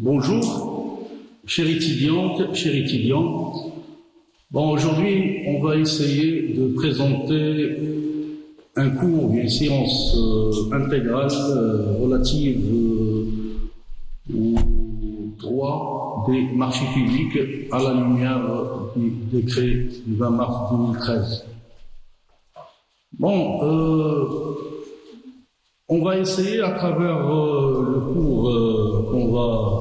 Bonjour, chères étudiantes, chers étudiants. Bon, aujourd'hui, on va essayer de présenter un cours, une séance intégrale relative au droit des marchés publics à la lumière du décret du 20 mars 2013. Bon, on va essayer à travers le cours qu'on va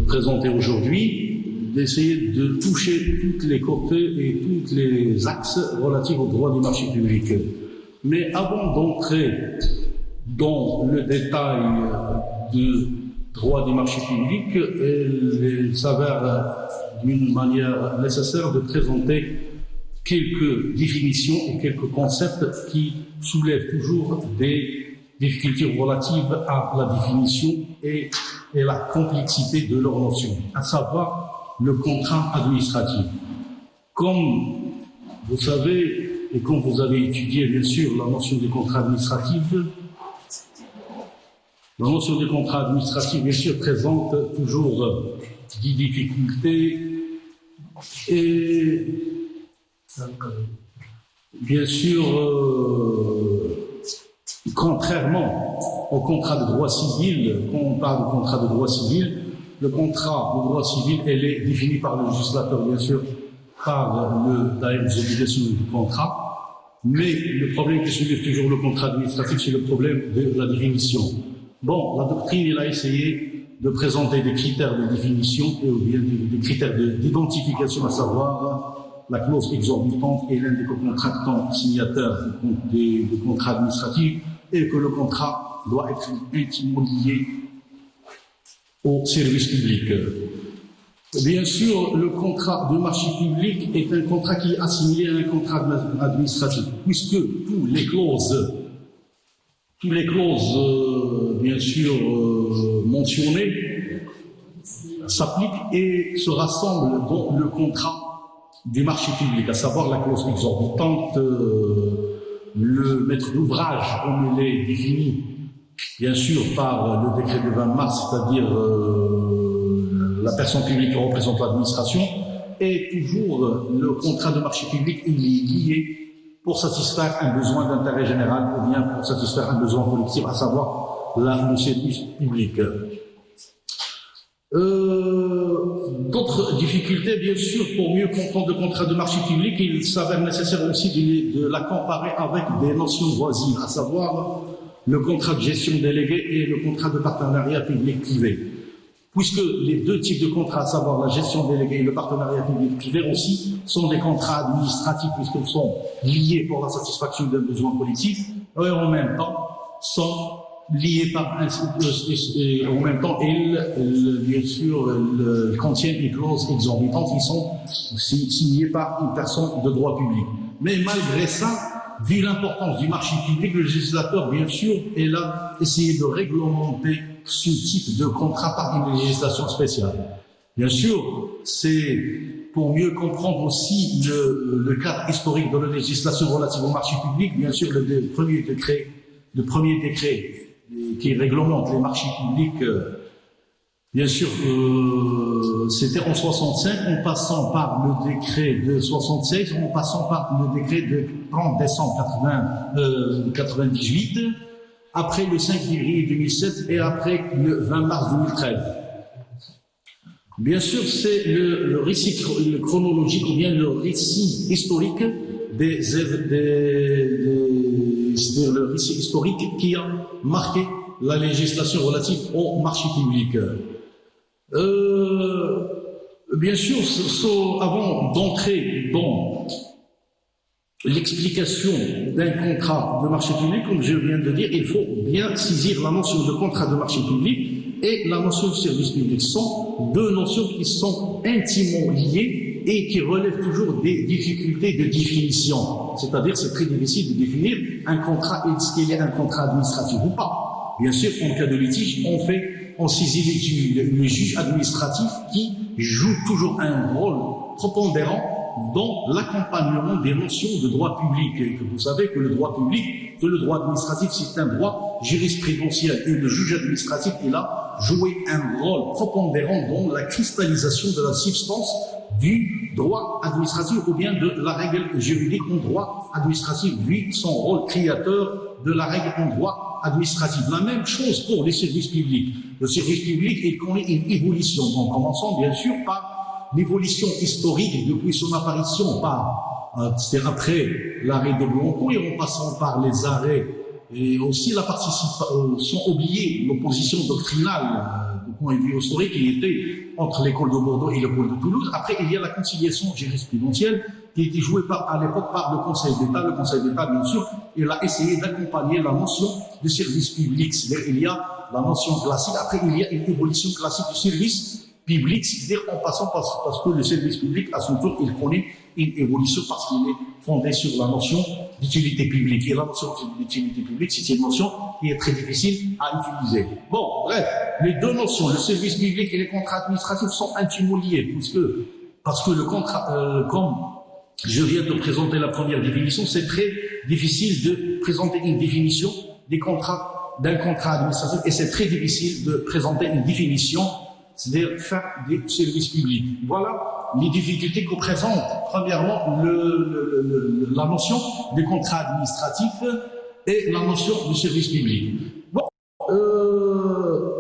présenter aujourd'hui d'essayer de toucher toutes les côtés et tous les axes relatifs au droit du marché public. Mais avant d'entrer dans le détail du droit du marché public, il s'avère d'une manière nécessaire de présenter quelques définitions et quelques concepts qui soulèvent toujours des difficultés relatives à la définition et la complexité de leur notion, à savoir le contrat administratif. Comme vous savez, et comme vous avez étudié bien sûr la notion du contrat administratif, la notion du contrat administratif bien sûr présente toujours des difficultés et bien sûr, contrairement au contrat de droit civil, quand on parle de contrat de droit civil, le contrat de droit civil, elle est défini par le législateur, bien sûr, par les obligations du contrat, mais le problème qui soulève toujours le contrat administratif, c'est le problème de la définition. Bon, la doctrine, elle a essayé de présenter des critères de définition et bien des critères d'identification, à savoir la clause exorbitante est l'un des co-contractants signataires des contrats administratifs et que le contrat doit être intimement lié au service public. Bien sûr, le contrat de marché public est un contrat qui est assimilé à un contrat administratif, puisque toutes les clauses bien sûr mentionnées s'appliquent et se rassemblent dans le contrat du marché public, à savoir la clause exorbitante, le maître d'ouvrage, comme il est défini, bien sûr, par le décret du 20 mars, c'est-à-dire la personne publique qui représente l'administration, et toujours le contrat de marché public, il est lié pour satisfaire un besoin d'intérêt général ou bien pour satisfaire un besoin collectif, à savoir le service public. D'autres difficultés, bien sûr, pour mieux comprendre le contrat de marché public, il s'avère nécessaire aussi de la comparer avec des notions voisines, à savoir le contrat de gestion déléguée et le contrat de partenariat public-privé. Puisque les deux types de contrats, à savoir la gestion déléguée et le partenariat public-privé aussi, sont des contrats administratifs puisqu'ils sont liés pour la satisfaction d'un besoin collectif et en même temps sont liés par en même temps, bien sûr, contiennent une clause exorbitante qui sont signés par une personne de droit public. Mais malgré ça, vu l'importance du marché public, le législateur, bien sûr, est là essayé de réglementer ce type de contrat par une législation spéciale. Bien sûr, c'est pour mieux comprendre aussi le cadre historique de la législation relative au marché public, bien sûr, le premier décret qui réglemente les marchés publics, bien sûr, c'était en 65, en passant par le décret de 76, en passant par le décret de 30 décembre 98, après le 5 février 2007 et après le 20 mars 2013. Bien sûr, c'est le récit chronologique ou bien le récit historique le récit historique qui a marqué la législation relative au marché public. Bien sûr, avant d'entrer dans l'explication d'un contrat de marché public, comme je viens de dire, il faut bien saisir la notion de contrat de marché public et la notion de service public. Ce sont deux notions qui sont intimement liées et qui relèvent toujours des difficultés de définition. C'est-à-dire, c'est très difficile de définir un contrat, est-ce qu'il y a un contrat administratif ou pas. Bien sûr, en cas de litige, on saisit le juge administratif qui joue toujours un rôle prépondérant dans l'accompagnement des notions de droit public. Et que vous savez que le droit public, que le droit administratif, c'est un droit jurisprudentiel. Et le juge administratif est là joué un rôle prépondérant dans la cristallisation de la substance du droit administratif ou bien de la règle juridique en droit administratif, vu son rôle créateur de la règle en droit administratif. La même chose pour les services publics. Le service public, il connaît une évolution. En commençant bien sûr par l'évolution historique depuis son apparition, c'est-à-dire après l'arrêt de Blanco et en passant par les arrêts et aussi la participation, sans oublier l'opposition doctrinale du point de vue historique qui était entre l'école de Bordeaux et l'école de Toulouse. Après, il y a la conciliation jurisprudentielle qui a été jouée à l'époque par le Conseil d'État. Le Conseil d'État, bien sûr, il a essayé d'accompagner la notion de service public. C'est-à-dire, il y a la notion classique. Après, il y a une évolution classique du service public, c'est-à-dire en passant parce que le service public, à son tour, il connaît une évolution parce qu'il est fondé sur la notion d'utilité publique. Et la notion d'utilité publique, c'est une notion qui est très difficile à utiliser. Bon, bref, les deux notions, le service public et les contrats administratifs, sont intimement liés, parce que le contrat, comme je viens de présenter la première définition, c'est très difficile de présenter une définition d'un contrat administratif, et c'est très difficile de présenter une définition, c'est-à-dire faire des services publics. Voilà les difficultés que présente, premièrement, la notion de contrat administratif et la notion de service public. Bon,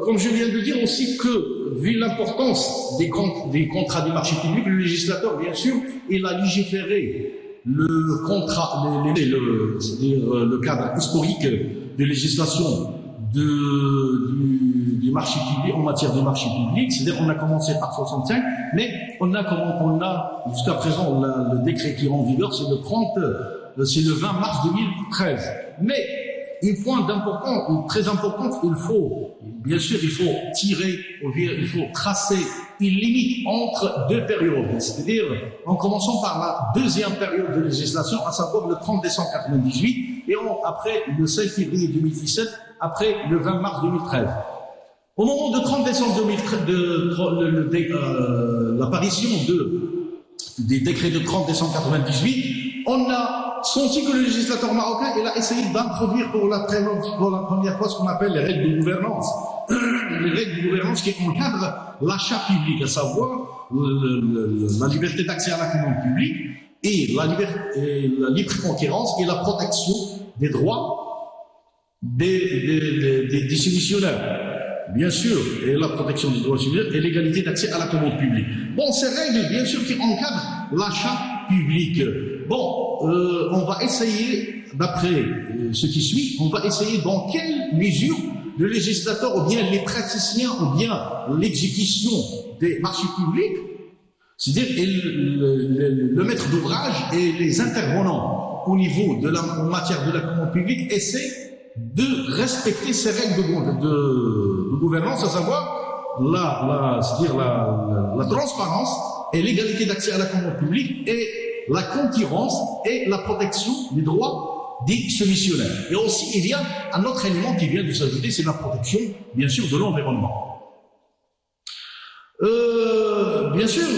comme je viens de dire aussi que, vu l'importance des contrats des marchés publics, le législateur, bien sûr, il a légiféré le contrat, c'est-à-dire le cadre historique de législation du marché public, en matière de marché public, c'est-à-dire on a commencé par 65, mais on a jusqu'à présent le décret qui est en vigueur, c'est le 20 mars 2013. Mais un point très important, il faut tracer une limite entre deux périodes, c'est-à-dire en commençant par la deuxième période de législation, à savoir le 30 décembre 1998 et après le 5 février 2017, après le 20 mars 2013. Au moment de 30 décembre 2013, l'apparition des décrets de 30 décembre 1998, on a senti que le législateur marocain il a essayé d'introduire pour la première fois ce qu'on appelle les règles de gouvernance. Les règles de gouvernance qui encadrent l'achat public, à savoir la liberté d'accès à la commande publique et la libre concurrence et la protection des droits des soumissionnaires. Bien sûr, et la protection des droits civils et l'égalité d'accès à la commande publique. Bon, ces règles, bien sûr, qui encadrent l'achat public. Bon, on va essayer, d'après ce qui suit, on va essayer dans quelle mesure le législateur ou bien les praticiens ou bien l'exécution des marchés publics, c'est-à-dire le maître d'ouvrage et les intervenants au niveau en matière de la commande publique essaient de respecter ces règles de gouvernance, à savoir la transparence et l'égalité d'accès à la commande publique et la concurrence et la protection des droits des soumissionnaires. Et aussi, il y a un autre élément qui vient de s'ajouter, c'est la protection, bien sûr, de l'environnement. Bien sûr,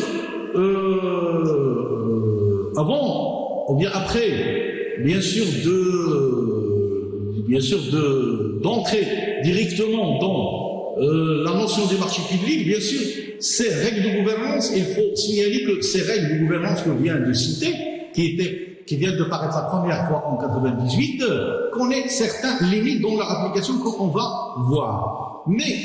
avant, ou bien après, bien sûr, d'entrer directement dans la notion des marchés publics, bien sûr, ces règles de gouvernance, il faut signaler que ces règles de gouvernance qu'on vient de citer, qui viennent de paraître la première fois en 98, connaît certaines limites dans leur application qu'on va voir. Mais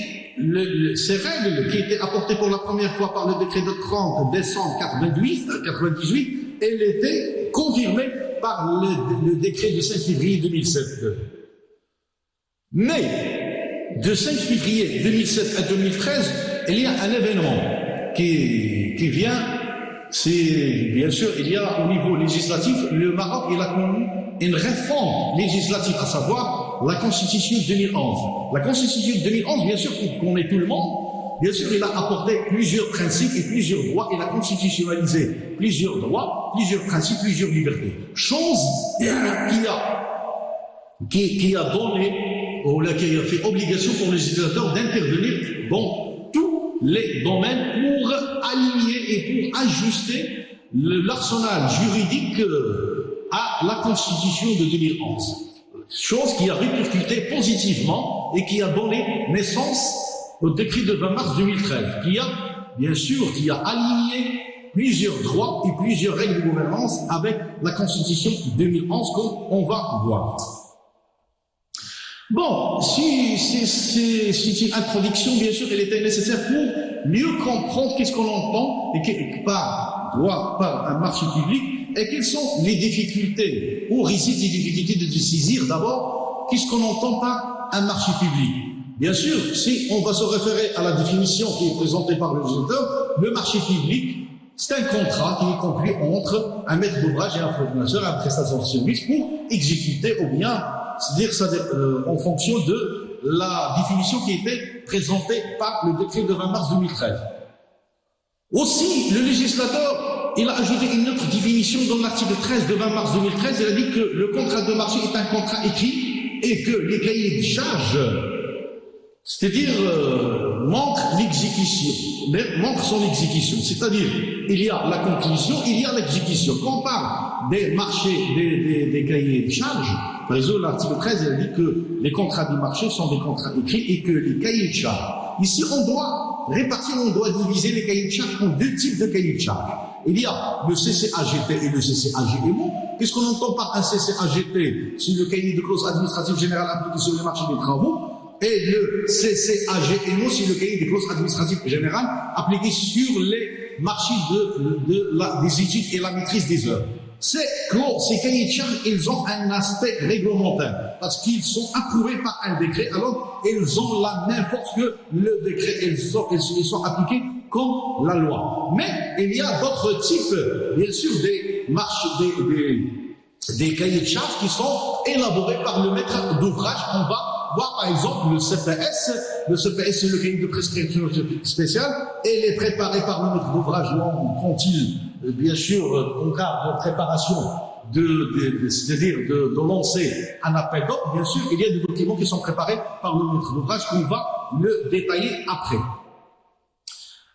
ces règles qui étaient apportées pour la première fois par le décret de 30 décembre 98, elles étaient confirmées par le décret de 5 février 2007. Mais, de 5 février 2007 à 2013, il y a un événement qui vient, c'est, bien sûr, il y a au niveau législatif, le Maroc, il a connu une réforme législative, à savoir la Constitution de 2011. La Constitution de 2011, bien sûr, qu'on connaît tout le monde, bien sûr, il a apporté plusieurs principes et plusieurs droits, il a constitutionnalisé plusieurs droits, plusieurs principes, plusieurs libertés. Chose qui a donné, ou qui a fait obligation pour le législateur d'intervenir dans tous les domaines pour aligner et pour ajuster l'arsenal juridique à la Constitution de 2011. Chose qui a répercuté positivement et qui a donné naissance au décret de 20 mars 2013, qui a aligné plusieurs droits et plusieurs règles de gouvernance avec la Constitution 2011, comme on va voir. Bon, si c'est une introduction, bien sûr, elle était nécessaire pour mieux comprendre qu'est-ce qu'on entend par droit, par un marché public, et quelles sont les difficultés, où résident les difficultés de saisir d'abord, qu'est-ce qu'on entend par un marché public. Bien sûr, si on va se référer à la définition qui est présentée par le législateur, le marché public, c'est un contrat qui est conclu entre un maître d'ouvrage et un fournisseur, un prestataire de service pour exécuter ou bien, c'est-à-dire en fonction de la définition qui était présentée par le décret de 20 mars 2013. Aussi, le législateur, il a ajouté une autre définition dans l'article 13 de 20 mars 2013. Il a dit que le contrat de marché est un contrat écrit et que les cahiers de charges, c'est-à-dire manque son exécution. C'est-à-dire, il y a la conclusion, il y a l'exécution. Quand on parle des marchés, des cahiers de charges, par exemple, l'article 13, il a dit que les contrats du marché sont des contrats écrits et que les cahiers de charges. Ici, on doit diviser les cahiers de charges en deux types de cahiers de charges. Il y a le CCAGT et le CCAGMO. Qu'est-ce qu'on entend par un CCAGT? C'est le cahier de clause administrative générale appliqué sur les marchés des travaux. Et le CCAGMO, c'est le cahier des clauses administratives générales appliqué sur les marchés des études et la maîtrise des œuvres. Ces cahiers de charges, ils ont un aspect réglementaire parce qu'ils sont approuvés par un décret, alors ils ont la même force que le décret, ils sont appliqués comme la loi. Mais il y a d'autres types, bien sûr, des marchés, des cahiers de charges qui sont élaborés par le maître d'ouvrage. On va voir par exemple le CPS. Le CPS, c'est le cahier de prescription spéciale, et il est préparé par le maître d'ouvrage quand il, bien sûr, en cas de préparation c'est-à-dire de lancer un appel d'offres. Bien sûr, il y a des documents qui sont préparés par le maître d'ouvrage qu'on va le détailler après.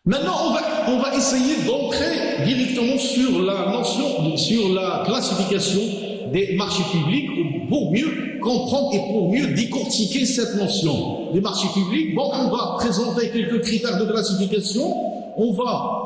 Maintenant, on va essayer d'entrer directement sur la notion, sur la classification des marchés publics pour mieux comprendre et pour mieux décortiquer cette notion des marchés publics. Bon, on va présenter quelques critères de classification. On va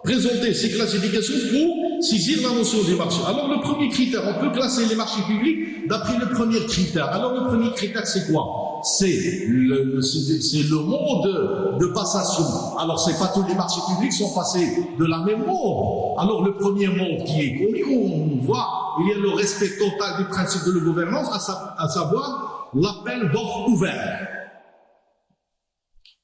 présenter ces classifications pour saisir la notion des marchés. Alors, le premier critère, on peut classer les marchés publics d'après le premier critère. Alors, le premier critère, c'est quoi? C'est le mode de passation. Alors, c'est pas tous les marchés publics sont passés de la même mode. Alors, le premier mode qui est connu, on voit, il y a le respect total du principe de la gouvernance, à savoir l'appel d'offres ouvert.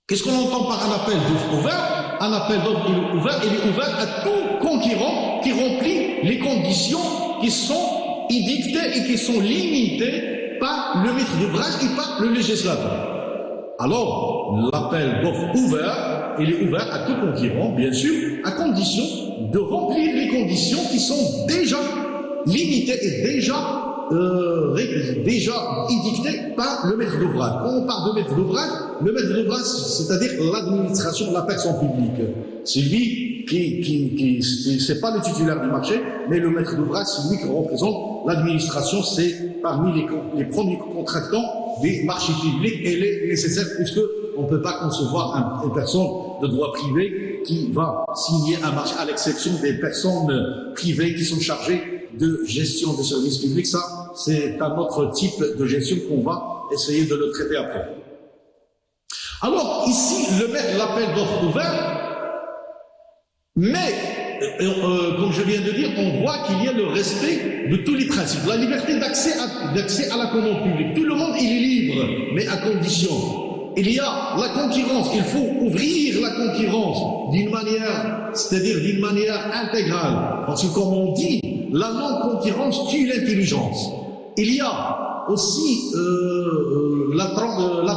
Qu'est-ce qu'on entend par un appel d'offres ouvert? Un appel d'offres ouvert, il est ouvert à tout concurrent qui remplit les conditions qui sont édictées et qui sont limitées par le maître d'ouvrage et par le législateur. Alors, l'appel d'offres ouvert, il est ouvert à tout concurrent, bien sûr, à condition de remplir les conditions qui sont déjà limitées et déjà édictées par le maître d'ouvrage. Quand on parle de maître d'ouvrage, le maître d'ouvrage, c'est-à-dire l'administration de la personne publique. C'est lui c'est pas le titulaire du marché, mais le maître d'ouvrage, c'est lui qui représente l'administration. C'est parmi les premiers contractants des marchés publics, et elle est nécessaire puisque on ne peut pas concevoir une personne de droit privé qui va signer un marché, à l'exception des personnes privées qui sont chargées de gestion des services publics. Ça, c'est un autre type de gestion qu'on va essayer de le traiter après. Alors, ici, l'appel d'offres ouvert, mais, comme je viens de dire, on voit qu'il y a le respect de tous les principes. La liberté d'accès à la commande publique. Tout le monde, il est libre, mais à condition. Il y a la concurrence. Il faut ouvrir la concurrence d'une manière, c'est-à-dire d'une manière intégrale. Parce que, comme on dit, la non-concurrence tue l'intelligence. Il y a aussi la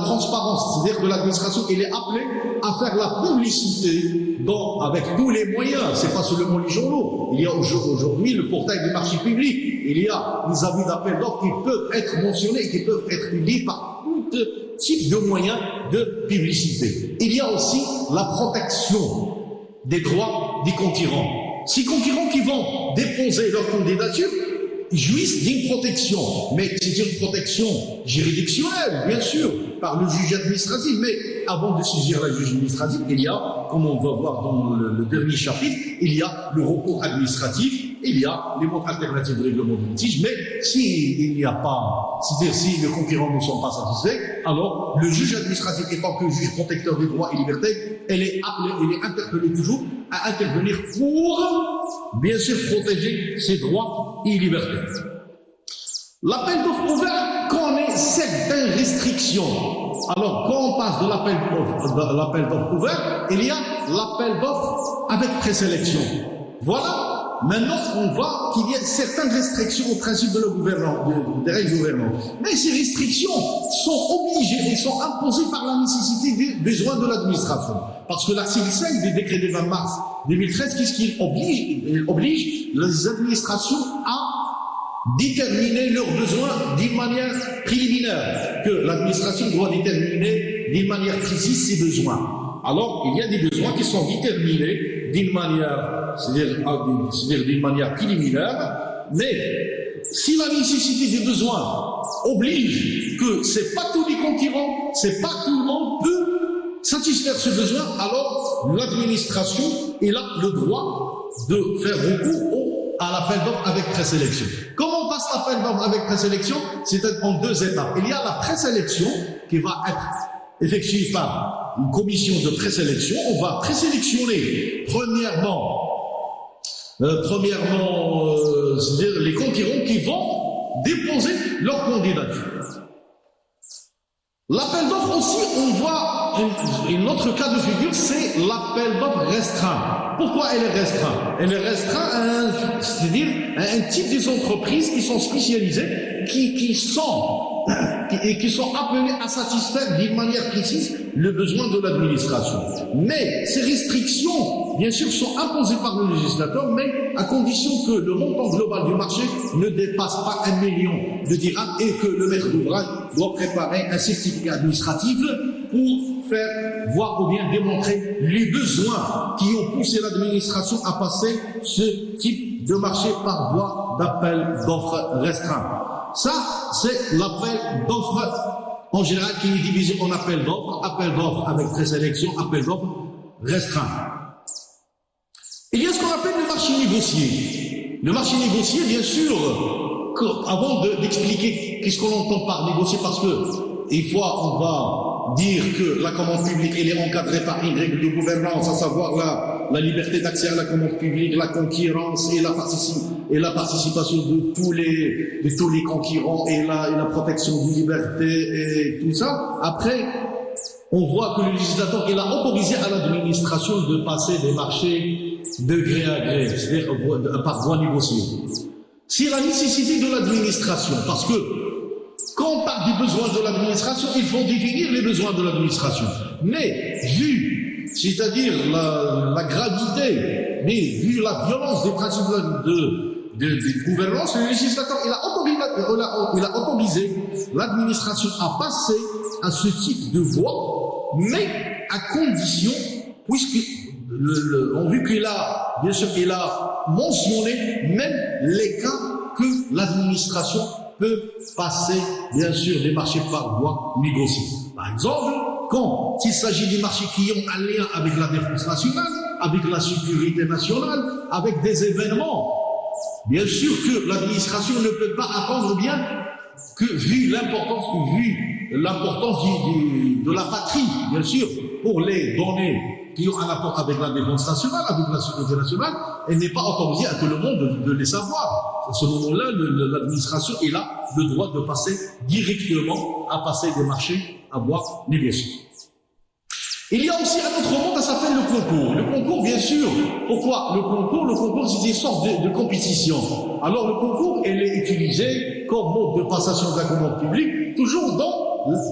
transparence, c'est-à-dire que l'administration, elle est appelée à faire la publicité avec tous les moyens. C'est pas seulement les journaux. Il y a aujourd'hui le portail des marchés publics. Il y a les avis d'appel d'offres qui peuvent être mentionnés et qui peuvent être publiés par tout type de moyens de publicité. Il y a aussi la protection des droits des concurrents. Ces concurrents qui vont déposer leur candidature, jouissent d'une protection, mais c'est une protection juridictionnelle, bien sûr, par le juge administratif. Mais avant de saisir la juge administrative, il y a, comme on va voir dans le dernier chapitre, il y a le recours administratif, il y a les modes alternatifs de règlement de litige. Mais s'il n'y a pas, c'est-à-dire si les concurrents ne sont pas satisfaits, alors le juge administratif, étant que juge protecteur des droits et libertés, elle est interpellée toujours à intervenir pour, bien sûr, protéger ses droits et libertés. L'appel d'offres ouvert connaît certaines restrictions. Alors, quand on passe de l'appel d'offres ouvert, il y a l'appel d'offres avec présélection. Voilà. Maintenant, on voit qu'il y a certaines restrictions au principe de des règles gouvernantes. Mais ces restrictions sont obligées et sont imposées par la nécessité des besoins de l'administration. Parce que l'article 5 du décret du 20 mars 2013, qu'est-ce qu'il oblige? Il oblige les administrations à déterminer leurs besoins d'une manière préliminaire, que l'administration doit déterminer d'une manière précise ses besoins. Alors, il y a des besoins qui sont déterminés d'une manière, c'est-à-dire d'une manière préliminaire, mais si la nécessité des besoins oblige que c'est pas tous les concurrents, c'est pas tout le monde peut satisfaire ce besoin, alors l'administration a le droit de faire recours à l'appel d'offres avec présélection. Comment on passe l'appel d'offres avec présélection? C'est en deux étapes. Il y a la présélection qui va être effectuée par une commission de présélection. On va présélectionner premièrement, c'est-à-dire les concurrents qui vont déposer leur candidature. L'appel d'offres aussi, on voit un autre cas de figure, c'est l'appel d'offres restreint. Pourquoi elle est restreinte? Elle est restreinte c'est-à-dire à un type des entreprises qui sont spécialisées, qui sont appelées à satisfaire d'une manière précise le besoin de l'administration. Mais ces restrictions, bien sûr, sont imposées par le législateur, mais à condition que le montant global du marché ne dépasse pas 1 million de dirhams et que le maître d'ouvrage doit préparer un certificat administratif pour faire voir ou bien démontrer les besoins qui ont poussé l'administration à passer ce type de marché par voie d'appel d'offres restreint. Ça, c'est l'appel d'offres en général qui est divisé en appel d'offres avec présélection, appel d'offres restreint. Il y a ce qu'on appelle le marché négocié. Le marché négocié, bien sûr, avant d'expliquer qu'est-ce qu'on entend par négocier, parce que une fois on va dire que la commande publique elle est encadrée par une règle de gouvernance, à savoir la liberté d'accès à la commande publique, la concurrence et la participation de tous les concurrents et la protection des libertés et tout ça. Après, on voit que le législateur il a autorisé à l'administration de passer des marchés de gré à gré, c'est-à-dire par voie négociée. C'est la nécessité de l'administration, parce que quand on parle des besoins de l'administration, il faut définir les besoins de l'administration. Mais vu, c'est-à-dire la gravité, mais vu la violence des principes de gouvernance, le législateur il a autorisé l'administration à passer à ce type de voie, mais à condition, puisque vu qu'il a, bien sûr, il a mentionné même les cas que l'administration peut passer, bien sûr, des marchés par voie négociée. Par exemple, quand il s'agit des marchés qui ont un lien avec la défense nationale, avec la sécurité nationale, avec des événements, bien sûr que l'administration ne peut pas attendre bien que, vu l'importance de la patrie, bien sûr, pour les données qui ont un rapport avec la défense nationale, avec la sécurité nationale, elle n'est pas autorisée à tout le monde de les savoir. À ce moment-là, l'administration a le droit de passer directement à passer des marchés à voie négociée. Il y a aussi un autre monde, ça s'appelle le concours. Le concours, bien sûr. Pourquoi le concours? Le concours, c'est une sorte de compétition. Alors, le concours, elle est utilisé comme mode de passation de la commande publique, toujours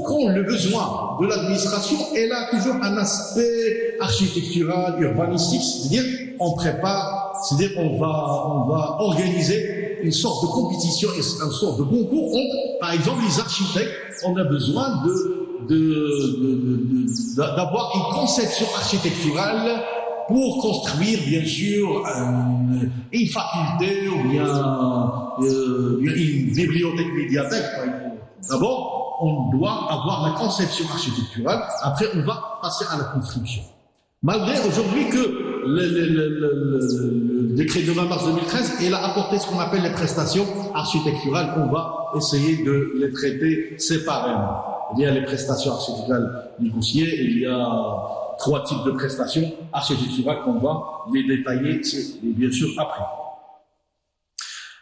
quand le besoin de l'administration, elle a toujours un aspect architectural, urbanistique, c'est-à-dire on prépare, c'est-à-dire on va organiser une sorte de compétition, une sorte de concours entre, par exemple, les architectes. On a besoin d'avoir une conception architecturale pour construire, bien sûr, une faculté ou bien une bibliothèque médiathèque. D'abord, on doit avoir la conception architecturale, après on va passer à la construction. Malgré aujourd'hui que le décret de 20 mars 2013, il a apporté ce qu'on appelle les prestations architecturales, on va essayer de les traiter séparément. Il y a les prestations architecturales négociées, il y a 3 types de prestations architecturales qu'on va les détailler, bien sûr, après.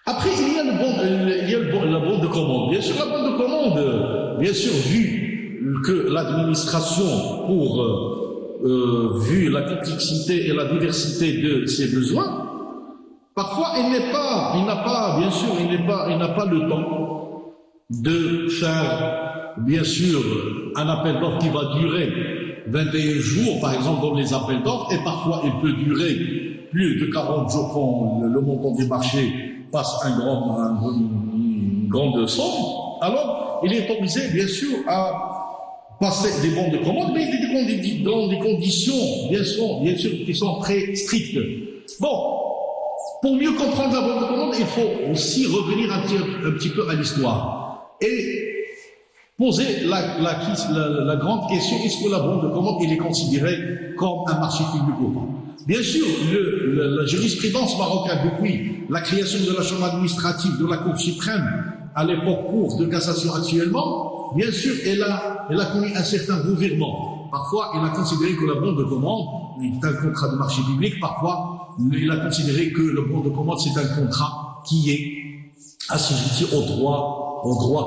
Après, il y a la bande de commande. Bien sûr, la bande de commande, bien sûr, vu que l'administration, vu la complexité et la diversité de ses besoins, parfois il n'a pas le temps de faire, bien sûr, un appel d'offres qui va durer 21 jours, par exemple, dans les appels d'offres, et parfois il peut durer plus de 40 jours quand le montant du marché passe une grande somme. Alors, il est obligé, bien sûr, à passer des bons de commande, mais dans des conditions, bien sûr, qui sont très strictes. Bon, pour mieux comprendre la bande de commande, il faut aussi revenir un petit peu à l'histoire et poser la grande question, est-ce que la bande de commande est considérée comme un marché public ou pas? Bien sûr, la jurisprudence marocaine, depuis la création de la Chambre administrative de la Cour suprême, à l'époque Cour de cassation actuellement, bien sûr, elle a connu un certain revirement. Parfois, elle a considéré que la bande de commande est un contrat de marché public. Parfois, elle a considéré que le bande de commande, c'est un contrat qui est assujetti au droit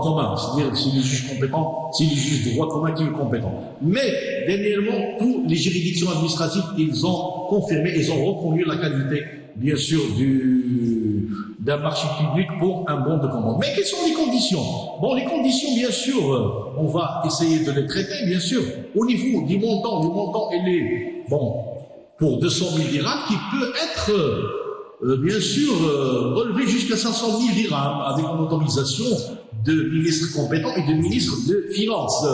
commun. C'est-à-dire que c'est le juge compétent, c'est le juge de droit commun qui est compétent. Mais, dernièrement, toutes les juridictions administratives, ils ont confirmé, ils ont reconnu la qualité, bien sûr, d'un marché public pour un bon de commande. Mais quelles sont les conditions? Bon, les conditions, bien sûr, on va essayer de les traiter, bien sûr. Au niveau du montant, il est, bon, pour 200 000 dirhams, qui peut être, bien sûr, relevé jusqu'à 500 000 dirhams, avec une autorisation de ministre compétent et de ministre de Finances.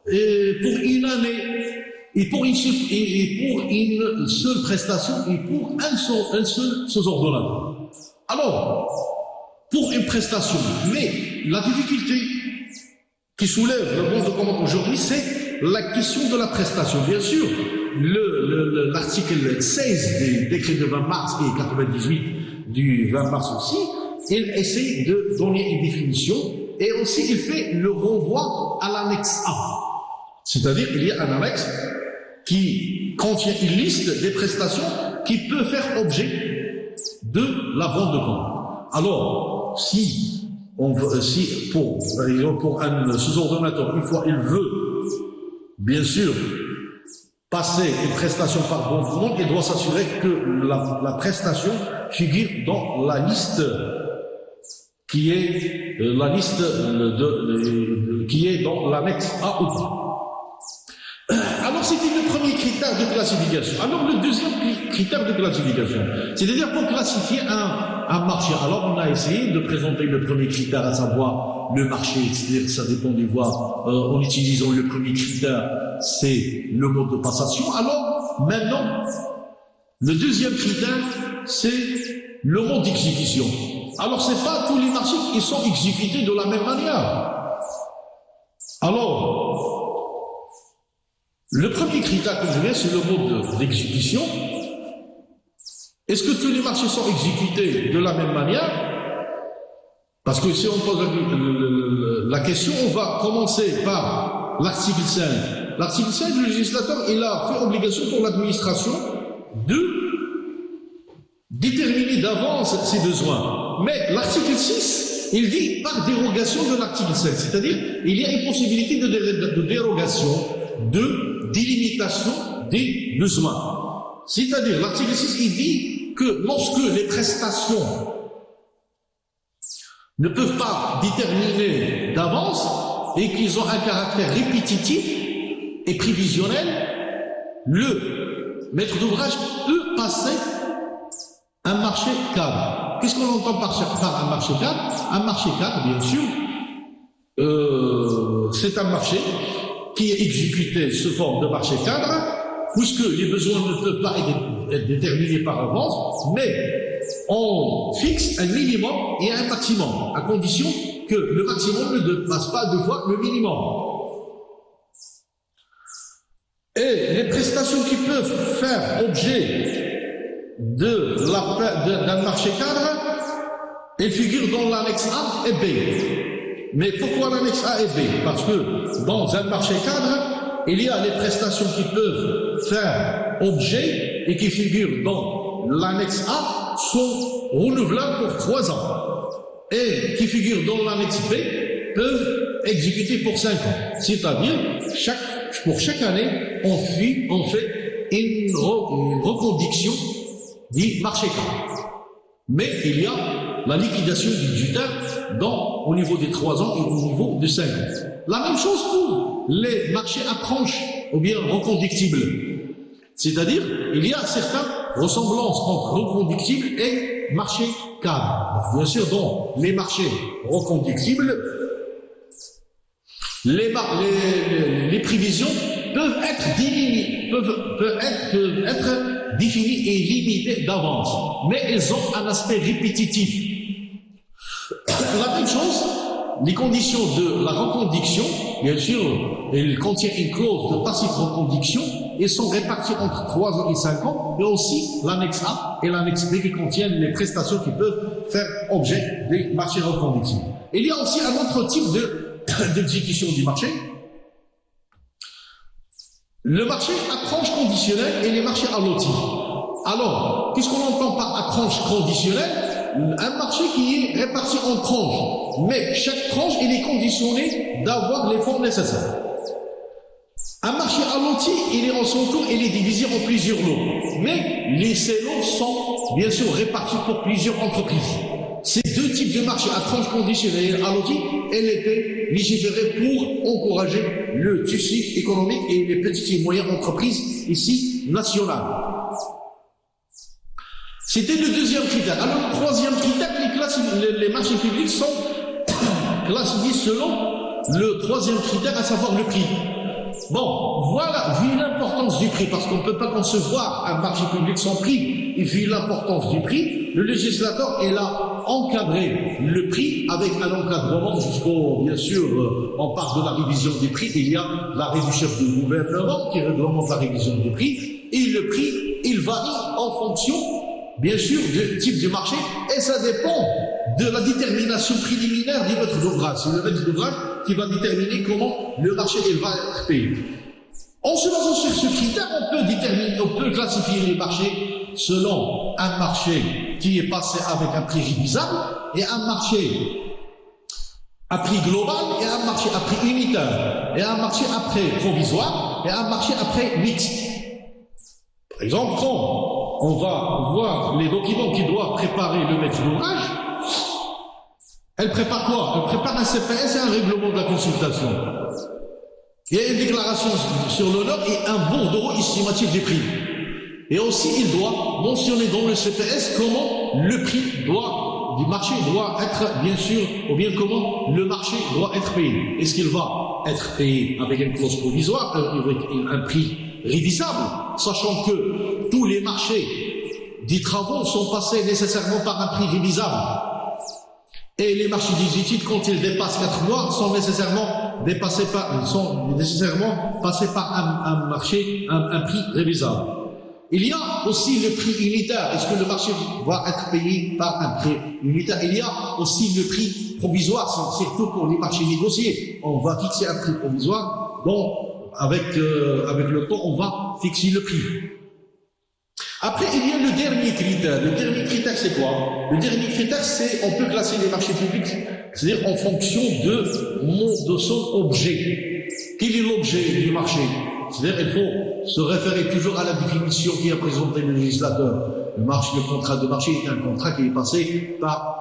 Et pour une année, et pour une seule prestation, et pour un seul sous-ordonnateur. Alors, pour une prestation, mais la difficulté qui soulève le monde de commande aujourd'hui, c'est la question de la prestation. Bien sûr, l'article 16 des décrets de 20 mars et 98 du 20 mars aussi, il essaie de donner une définition et aussi il fait le renvoi à l'annexe A. C'est-à-dire qu'il y a un annexe qui contient une liste des prestations qui peut faire objet de la vente de commande. Alors, par exemple, pour un sous-ordonnateur, une fois il veut, bien sûr, passer une prestation par bon de commande, il doit s'assurer que la prestation figure dans la liste qui est qui est dans l'annexe A ou B. Alors, c'était le premier critère de classification. Alors, le deuxième critère de classification, c'est-à-dire pour classifier un marché. Alors, on a essayé de présenter le premier critère, à savoir le marché, c'est-à-dire ça dépend des voies, en utilisant le premier critère, c'est le mode de passation. Alors, maintenant, le deuxième critère, c'est le mode d'exécution. Alors, c'est pas tous les marchés qui sont exécutés de la même manière. Alors, le premier critère que je viens, c'est le mode d'exécution. Est-ce que tous les marchés sont exécutés de la même manière? Parce que si on pose la question, on va commencer par l'article 5. L'article 5, le législateur, il a fait obligation pour l'administration de déterminer d'avance ses besoins. Mais l'article 6, il dit par dérogation de l'article 5. C'est-à-dire, il y a une possibilité de dérogation, de délimitation des besoins. C'est-à-dire, l'article 6, il dit que lorsque les prestations ne peuvent pas déterminer d'avance et qu'ils ont un caractère répétitif et prévisionnel, le maître d'ouvrage peut passer un marché cadre. Qu'est-ce qu'on entend par un marché cadre? Un marché cadre, bien sûr, c'est un marché qui est exécuté sous forme de marché cadre puisque les besoins ne peuvent pas être déterminés par avance, mais on fixe un minimum et un maximum, à condition que le maximum ne dépasse pas 2 fois le minimum. Et les prestations qui peuvent faire objet d'un marché cadre, elles figurent dans l'annexe A et B. Mais pourquoi l'annexe A et B? Parce que dans un marché cadre, il y a les prestations qui peuvent faire objet et qui figurent dans l'annexe A sont renouvelables pour 3 ans. Et qui figurent dans l'annexe B peuvent exécuter pour 5 ans. C'est-à-dire, pour chaque année, on fait une reconduction du marché cadre. Mais il y a la liquidation budgétaire au niveau des 3 ans et au niveau de 5 ans. La même chose pour les marchés à tranches ou bien reconductibles. C'est-à-dire, il y a certaines ressemblances entre reconductibles et marché cadre. Bien sûr, dans les marchés reconductibles, les prévisions peuvent être diminuées, peuvent être définies et limitées d'avance, mais elles ont un aspect répétitif. La même chose, les conditions de la reconduction, bien sûr, elles contiennent une clause de passive reconduction et sont réparties entre 3 ans et 5 ans, mais aussi l'annexe A et l'annexe B qui contiennent les prestations qui peuvent faire objet des marchés reconductibles. Il y a aussi un autre type d'exécution du marché, le marché à tranche conditionnelle et les marchés à lotis. Alors, qu'est-ce qu'on entend par à tranche conditionnelle? Un marché qui est réparti en tranches, mais chaque tranche elle est conditionnée d'avoir les fonds nécessaires. Un marché à lotis, il est en son tour, il est divisé en plusieurs lots, mais ces lots sont bien sûr répartis pour plusieurs entreprises. Ces 2 types de marchés à tranche conditionnelle et à lotis, elles étaient légiférées pour encourager le tissu économique et les petites et moyennes entreprises ici nationales. C'était le 2e critère. Alors, le 3e critère, les marchés publics sont classifiés selon le 3e critère, à savoir le prix. Bon, voilà, vu l'importance du prix, parce qu'on ne peut pas concevoir un marché public sans prix, et vu l'importance du prix, le législateur est là encadré le prix avec un encadrement jusqu'au, bien sûr, on parle de la révision des prix, il y a l'arrêt du chef du gouvernement qui réglemente la révision des prix, et le prix, il varie en fonction bien sûr, du type de marché, et ça dépend de la détermination préliminaire du maître d'ouvrage. C'est le maître d'ouvrage qui va déterminer comment le marché il va être payé. En se basant sur ce critère, on peut classifier les marchés selon un marché qui est passé avec un prix révisable, et un marché à prix global, et un marché à prix unitaire, et un marché à prix provisoire, et un marché à prix mixte. Par exemple, quand on va voir les documents qui doivent préparer le maître d'ouvrage, elle prépare quoi? Elle prépare un CPS et un règlement de la consultation. Il y a une déclaration sur l'honneur et un bordereau estimatif des prix. Et aussi, il doit mentionner dans le CPS comment le prix du marché doit être, bien sûr, ou bien comment le marché doit être payé. Est-ce qu'il va être payé avec une clause provisoire, avec un prix révisable, sachant que tous les marchés des travaux sont passés nécessairement par un prix révisable. Et les marchés des études, quand ils dépassent 4 mois, sont nécessairement passés par un prix révisable. Il y a aussi le prix unitaire. Est-ce que le marché va être payé par un prix unitaire? Il y a aussi le prix provisoire, surtout pour les marchés négociés. On va fixer un prix provisoire, donc avec le temps, on va fixer le prix. Après, il y a le dernier critère. Le dernier critère, c'est quoi? Le dernier critère, c'est, on peut classer les marchés publics, c'est-à-dire en fonction de son objet. Quel est l'objet du marché? C'est-à-dire, il faut se référer toujours à la définition qui a présenté le législateur. Le contrat de marché est un contrat qui est passé par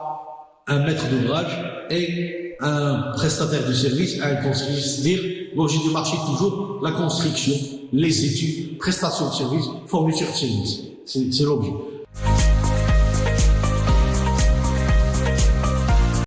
un maître d'ouvrage et un prestataire de service, un conseiller, c'est-à-dire l'objet du marché toujours la construction, les études, prestations de services, fourniture de services. C'est l'objet.